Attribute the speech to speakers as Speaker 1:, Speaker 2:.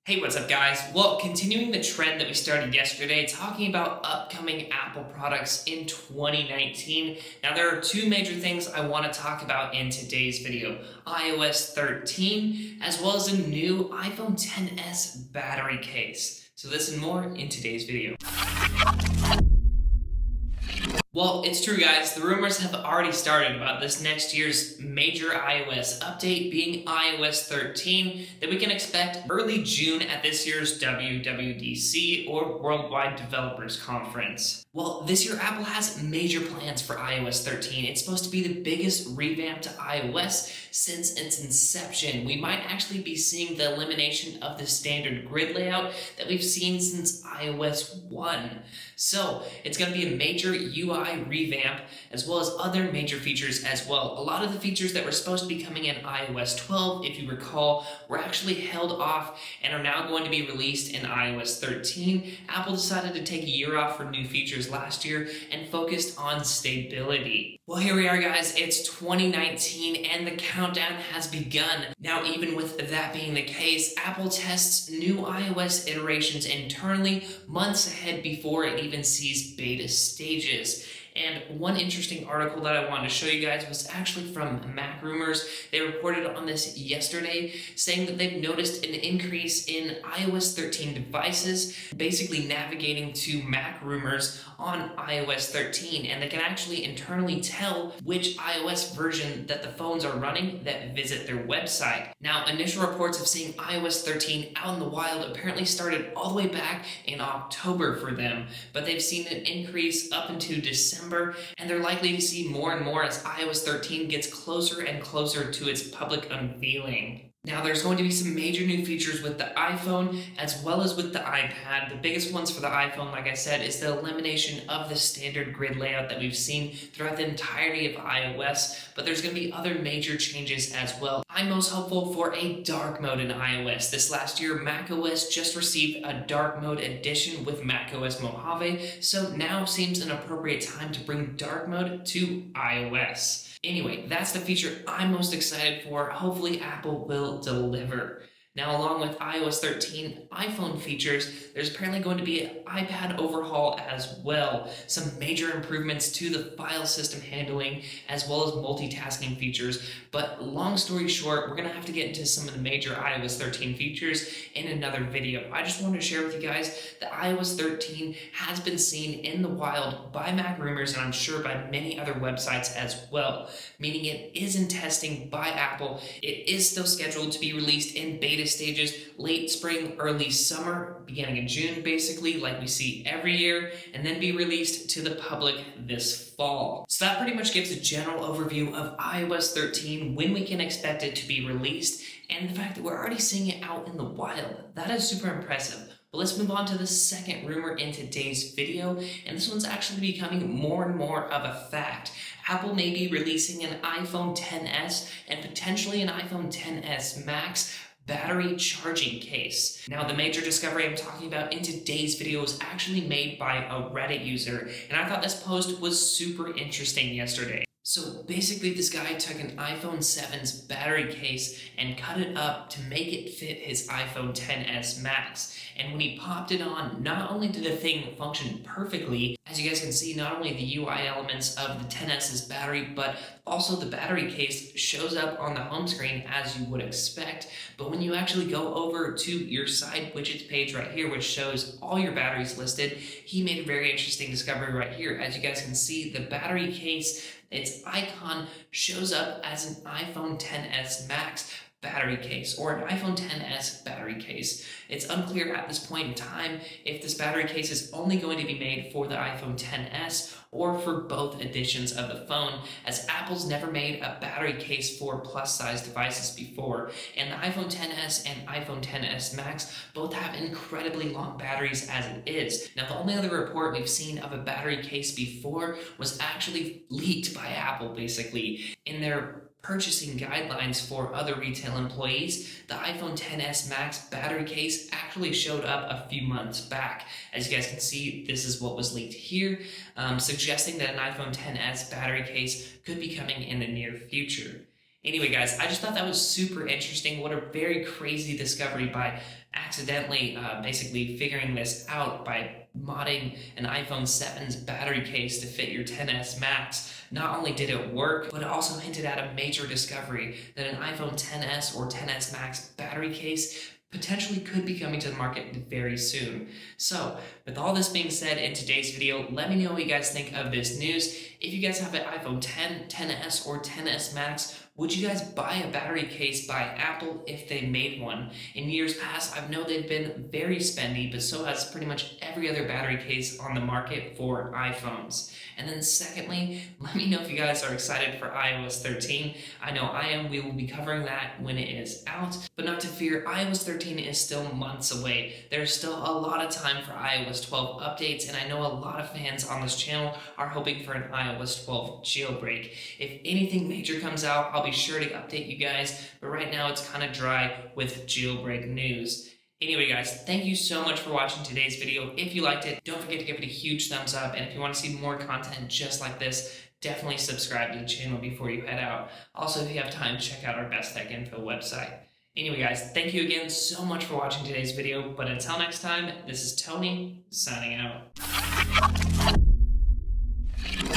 Speaker 1: Hey, what's up guys? Well, continuing the trend that we started yesterday, talking about upcoming Apple products in 2019. Now, there are two major things I want to talk about in today's video. iOS 13, as well as a new iPhone XS battery case. So this and more in today's video. Well, it's true guys, the rumors have already started about this next year's major iOS update being iOS 13 that we can expect early June at this year's WWDC or Worldwide Developers Conference. Well, this year Apple has major plans for iOS 13. It's supposed to be the biggest revamp to iOS since its inception. We might actually be seeing the elimination of the standard grid layout that we've seen since iOS 1. So it's going to be a major UI revamp as well as other major features as well. A lot of the features that were supposed to be coming in iOS 12, if you recall, were actually held off and are now going to be released in iOS 13. Apple decided to take a year off for new features last year and focused on stability. Well, here we are guys, it's 2019 and the countdown has begun. Now, even with that being the case, Apple tests new iOS iterations internally months ahead before it even sees beta stages. And one interesting article that I wanted to show you guys was actually from Mac Rumors. They reported on this yesterday, saying that they've noticed an increase in iOS 13 devices, basically navigating to Mac Rumors on iOS 13, and they can actually internally tell which iOS version that the phones are running that visit their website. Now, initial reports of seeing iOS 13 out in the wild apparently started all the way back in October for them, but they've seen an increase up into December, and they're likely to see more and more as iOS 13 gets closer and closer to its public unveiling. Now, there's going to be some major new features with the iPhone as well as with the iPad. The biggest ones for the iPhone, like I said, is the elimination of the standard grid layout that we've seen throughout the entirety of iOS, but there's going to be other major changes as well. I'm most hopeful for a dark mode in iOS. This last year, macOS just received a dark mode edition with macOS Mojave, so now seems an appropriate time to bring dark mode to iOS. Anyway, that's the feature I'm most excited for. Hopefully Apple will deliver. Now, along with iOS 13 iPhone features, there's apparently going to be an iPad overhaul as well. Some major improvements to the file system handling as well as multitasking features. But long story short, we're going to have to get into some of the major iOS 13 features in another video. I just wanted to share with you guys that iOS 13 has been seen in the wild by Mac Rumors and I'm sure by many other websites as well, meaning it is in testing by Apple. It is still scheduled to be released in beta stages late spring, early summer, beginning in June basically, like we see every year, and then be released to the public this fall. So that pretty much gives a general overview of iOS 13, when we can expect it to be released, and the fact that we're already seeing it out in the wild. That is super impressive. But let's move on to the second rumor in today's video, and this one's actually becoming more and more of a fact. Apple may be releasing an iPhone XS and potentially an iPhone XS Max battery charging case. Now, the major discovery I'm talking about in today's video was actually made by a Reddit user, and I thought this post was super interesting yesterday. So basically, this guy took an iPhone 7's battery case and cut it up to make it fit his iPhone XS Max. And when he popped it on, not only did the thing function perfectly, as you guys can see, not only the UI elements of the XS's battery, but also the battery case shows up on the home screen as you would expect. But when you actually go over to your side widgets page right here, which shows all your batteries listed, he made a very interesting discovery right here. As you guys can see, the battery case, its icon shows up as an iPhone XS Max battery case or an iPhone XS battery case. It's unclear at this point in time if this battery case is only going to be made for the iPhone XS or for both editions of the phone, as Apple's never made a battery case for plus-size devices before, and the iPhone XS and iPhone XS Max both have incredibly long batteries as it is. Now, the only other report we've seen of a battery case before was actually leaked by Apple, basically, in their purchasing guidelines for other retail employees. The iPhone XS Max battery case actually showed up a few months back. As you guys can see, this is what was leaked here, suggesting that an iPhone XS battery case could be coming in the near future. Anyway, guys, I just thought that was super interesting. What a very crazy discovery by accidentally basically figuring this out by modding an iPhone 7's battery case to fit your XS Max. Not only did it work, but it also hinted at a major discovery that an iPhone XS or XS Max battery case potentially could be coming to the market very soon. So, with all this being said in today's video, let me know what you guys think of this news. If you guys have an iPhone 10, XS, or XS Max, would you guys buy a battery case by Apple if they made one? In years past, I know they've been very spendy, but so has pretty much every other battery case on the market for iPhones. And then secondly, let me know if you guys are excited for iOS 13. I know I am. We will be covering that when it is out. But not to fear, iOS 13 is still months away. There's still a lot of time for iOS 12 updates, and I know a lot of fans on this channel are hoping for an iOS 12 jailbreak. If anything major comes out, I'll be sure to update you guys, but right now it's kind of dry with jailbreak news. Anyway, guys, thank you so much for watching today's video. If you liked it, don't forget to give it a huge thumbs up, and if you want to see more content just like this, definitely subscribe to the channel before you head out. Also, if you have time, check out our Best Tech Info website. Anyway, guys, thank you again so much for watching today's video, but until next time, this is Tony, signing out.